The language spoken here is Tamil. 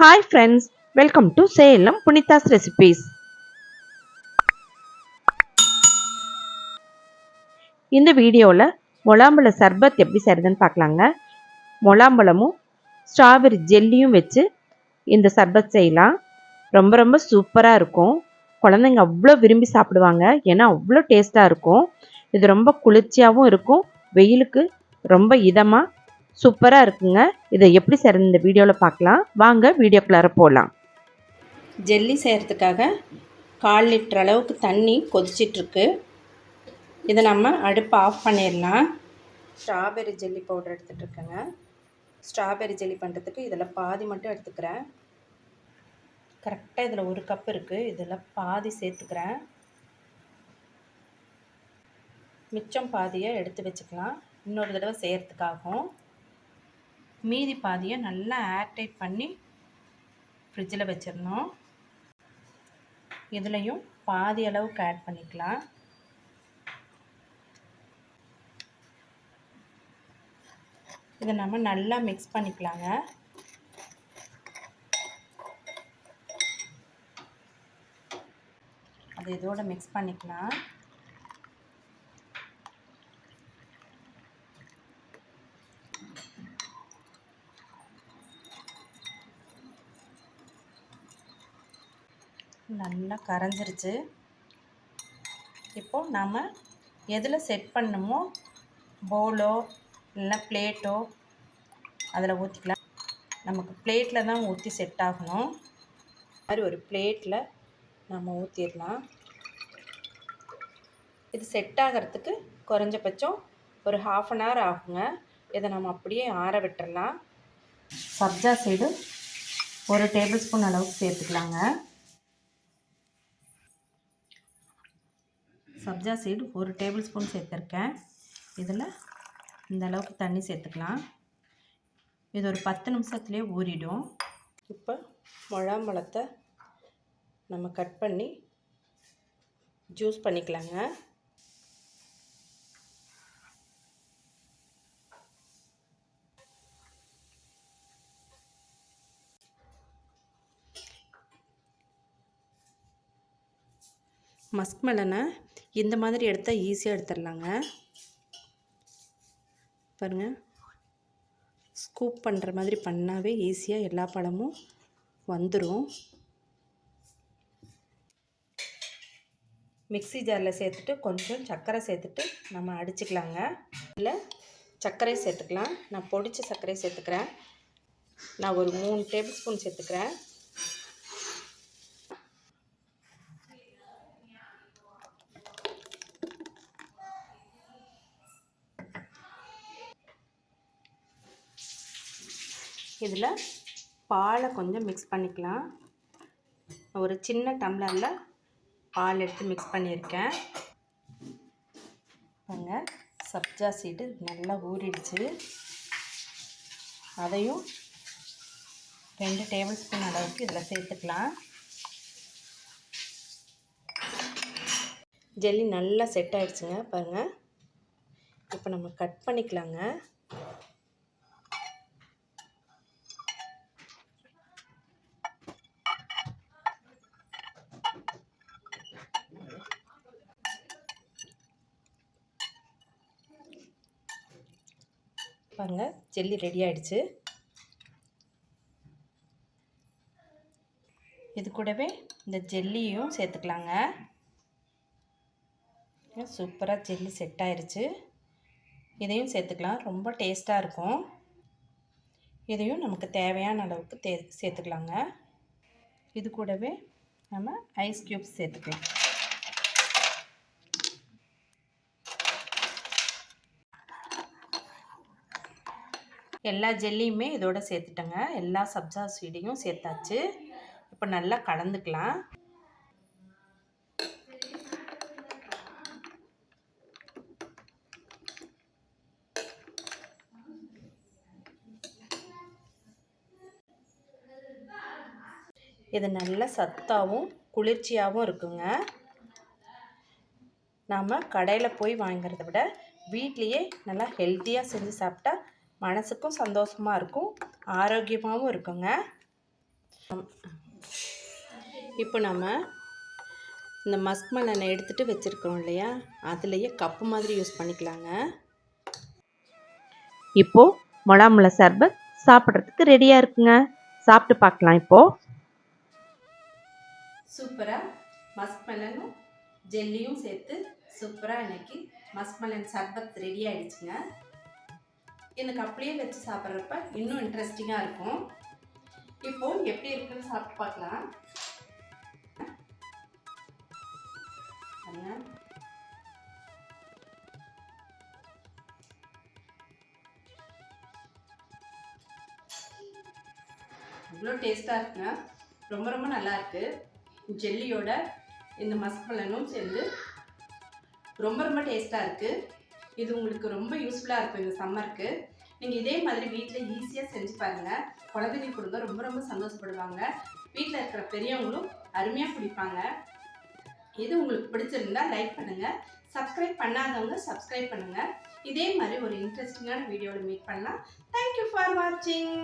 Hi friends, welcome to Salem Punitha's Recipes. இந்த வீடியோவில் முலாம்பழ சர்பத் எப்படி செய்கிறதுன்னு பார்க்கலாங்க. முலாம்பழமும் ஸ்ட்ராபெரி ஜெல்லியும் வச்சு இந்த சர்பத் செய்யலாம். ரொம்ப சூப்பராக இருக்கும். குழந்தைங்க அவ்வளோ விரும்பி சாப்பிடுவாங்க. ஏன்னா அவ்வளோ டேஸ்ட்டாக இருக்கும். இது ரொம்ப குளிர்ச்சியாகவும் இருக்கும். வெயிலுக்கு ரொம்ப இதமாக சூப்பராக இருக்குங்க. இதை எப்படி செய்கிறது இந்த வீடியோவில் பார்க்கலாம். வாங்க வீடியோக்குள்ளார போகலாம். ஜெல்லி செய்கிறதுக்காக 1/4 லிட்டர் அளவுக்கு தண்ணி கொதிச்சிட்ருக்கு. இதை நம்ம அடுப்பை ஆஃப் பண்ணிடலாம். ஸ்ட்ராபெரி ஜெல்லி பவுடர் எடுத்துகிட்ருக்கேங்க. ஸ்ட்ராபெரி ஜெல்லி பண்ணுறதுக்கு இதில் பாதி மட்டும் எடுத்துக்கிறேன். கரெக்டாக இதில் 1 கப் இருக்குது. இதில் பாதி சேர்த்துக்கிறேன். மிச்சம் பாதியை எடுத்து வச்சுக்கலாம். இன்னொரு தடவை செய்கிறதுக்காகும். மீதி பாதியை நல்லா ஏர்டைட் பண்ணி ஃப்ரிட்ஜில் வச்சிடணும். இதுலேயும் பாதி அளவுக்கு ஆட் பண்ணிக்கலாம். இதை நம்ம நல்லா மிக்ஸ் பண்ணிக்கலாங்க. அது இதோட மிக்ஸ் பண்ணிக்கலாம். நல்லா கரைஞ்சிருச்சு. இப்போது நாம் எதில் செட் பண்ணணுமோ பவுலோ இல்லைன்னா பிளேட்டோ அதில் ஊற்றிக்கலாம். நமக்கு பிளேட்டில் தான் ஊற்றி செட் ஆகணும். மாதிரி ஒரு பிளேட்டில் நம்ம ஊற்றிடலாம். இது செட் ஆகிறதுக்கு குறைஞ்சபட்சம் ஒரு 1/2 அன் ஹவர் ஆகுங்க. இதை நம்ம அப்படியே ஆற விட்டுறலாம். சப்ஜா சீடு 1 டேபிள் ஸ்பூன் அளவுக்கு சேர்த்துக்கலாங்க. சப்ஜா சீடு 1 டேபிள் ஸ்பூன் சேர்த்துருக்கேன். இதில் இந்த அளவுக்கு தண்ணி சேர்த்துக்கலாம். இது ஒரு 10 நிமிஷத்துலேயே ஊறிடும். இப்போ முலாம்பழத்தை நம்ம கட் பண்ணி ஜூஸ் பண்ணிக்கலாங்க. மஸ்க் மெலனை இந்த மாதிரி எடுத்தால் ஈஸியாக எடுத்துடலாங்க. பாருங்கள், ஸ்கூப் பண்ணுற மாதிரி பண்ணாவே ஈஸியாக எல்லா பழமும் வந்துடும். மிக்ஸி ஜாரில் சேர்த்துட்டு கொஞ்சம் சர்க்கரை சேர்த்துட்டு நம்ம அடிச்சுக்கலாங்க. இல்லை சர்க்கரை சேர்த்துக்கலாம். நான் பொடிச்ச சர்க்கரை சேர்த்துக்கிறேன். நான் ஒரு 3 டேபிள் ஸ்பூன் சேர்த்துக்கிறேன். இதில் பாலை கொஞ்சம் மிக்ஸ் பண்ணிக்கலாம். ஒரு சின்ன டம்ளரில் பால் எடுத்து மிக்ஸ் பண்ணியிருக்கேன். பாருங்க, சப்ஜா சீடு நல்லா ஊறிடுச்சு. அதையும் 2 டேபிள் ஸ்பூன் அளவுக்கு இதில் சேர்த்துக்கலாம். ஜெல்லி நல்லா செட் ஆகிடுச்சுங்க. பாருங்கள், இப்போ நம்ம கட் பண்ணிக்கலாங்க. பாருங்கள், ஜெல்லி ரெடி ஆகிடுச்சு. இது கூடவே இந்த ஜெல்லியும் சேர்த்துக்கலாங்க. சூப்பராக ஜெல்லி செட் ஆகிடுச்சு. இதையும் சேர்த்துக்கலாம். ரொம்ப டேஸ்ட்டாக இருக்கும். இதையும் நமக்கு தேவையான அளவுக்கு சேர்த்துக்கலாங்க. இது கூடவே நம்ம ஐஸ் க்யூப்ஸ் சேர்த்துக்கலாம். எல்லா ஜெல்லியுமே இதோட சேர்த்துட்டேங்க. எல்லா சப்ஜா சீடையும் சேர்த்தாச்சு. இப்போ நல்லா கலந்துக்கலாம். இது நல்ல சத்தாகவும் குளிர்ச்சியாகவும் இருக்குங்க. நாம் கடையில் போய் வாங்கிறத விட வீட்லேயே நல்லா ஹெல்த்தியாக செஞ்சு சாப்பிட்டா மனசுக்கும் சந்தோஷமாக இருக்கும், ஆரோக்கியமாகவும் இருக்குங்க. இப்போ நம்ம இந்த மஸ்க் மெலனை எடுத்துகிட்டு வச்சுருக்கோம் இல்லையா, அதுலேயே கப்பு மாதிரி யூஸ் பண்ணிக்கலாங்க. இப்போது முலாம்பழ சர்பத் சாப்பிட்றதுக்கு ரெடியாக இருக்குங்க. சாப்பிட்டு பார்க்கலாம். இப்போது சூப்பராக மஸ்க் மெலனும் ஜெல்லியும் சேர்த்து சூப்பராக இன்னைக்கு மஸ்க் மெலன் சர்பத் ரெடி ஆகிடுச்சுங்க. இந்த கப்லேயே வச்சு சாப்பிட்றப்ப இன்னும் இன்ட்ரெஸ்டிங்காக இருக்கும். இப்போது எப்படி இருக்குன்னு சாப்பிட்டு பார்க்கலாம். இவ்வளோ டேஸ்ட்டாக இருக்குங்க. ரொம்ப ரொம்ப நல்லா இருக்கு. ஜெல்லியோட இந்த மஸ்க் மெலனும் சேர்ந்து ரொம்ப ரொம்ப டேஸ்ட்டாக இருக்குது. இது உங்களுக்கு ரொம்ப யூஸ்ஃபுல்லாக இருக்கும் இந்த சம்மருக்கு. நீங்கள் இதே மாதிரி வீட்டில் ஈஸியாக செஞ்சு பாருங்கள். குழந்தைங்க கொடுங்க ரொம்ப ரொம்ப சந்தோஷப்படுவாங்க. வீட்டில் இருக்கிற பெரியவங்களும் அருமையாக குடிப்பாங்க. இது உங்களுக்கு பிடிச்சிருந்தா லைக் பண்ணுங்கள். சப்ஸ்கிரைப் பண்ணாதவங்க சப்ஸ்கிரைப் பண்ணுங்கள். இதே மாதிரி ஒரு இன்ட்ரெஸ்டிங்கான வீடியோவில் மீட் பண்ணலாம். தேங்க்யூ ஃபார் வாட்சிங்.